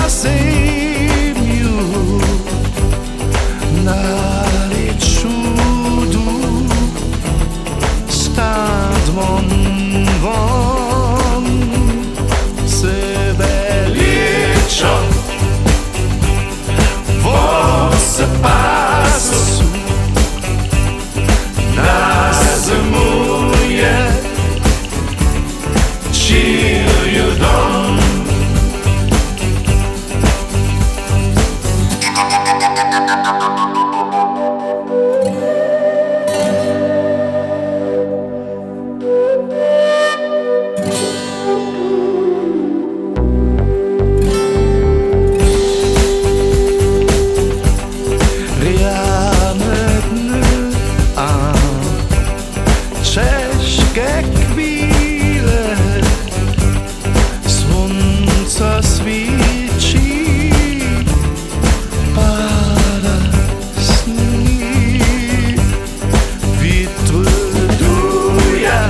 ziemiu nali čudu stát von sebe liečo vose pasu nazmuje čiju dom. Ciężkie chwile, słońce świeci, pada śnieg, wiatr duje,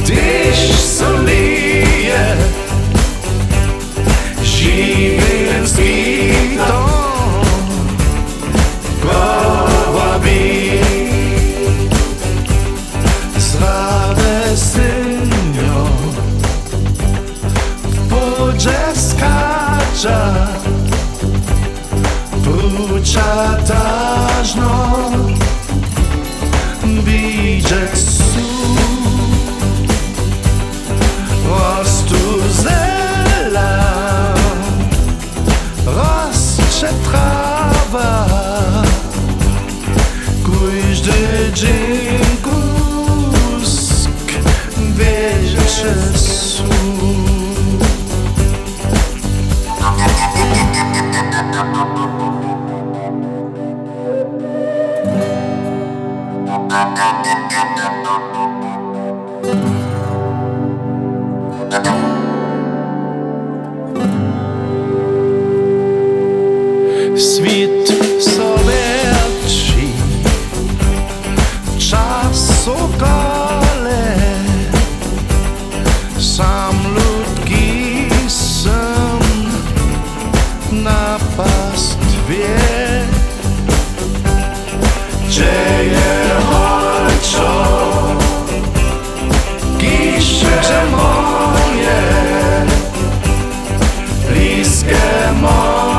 deszcz solije, żywym świtem głowa bije. Synio w wodzie skacze, wrócia tażno, widzieć rostu zela, rozcze trawa, każdy dzień Jesu. Світ соверши, час околе, sam ludzki sen na pastwie dzieje ojczo, gisze moje, bliskie moje.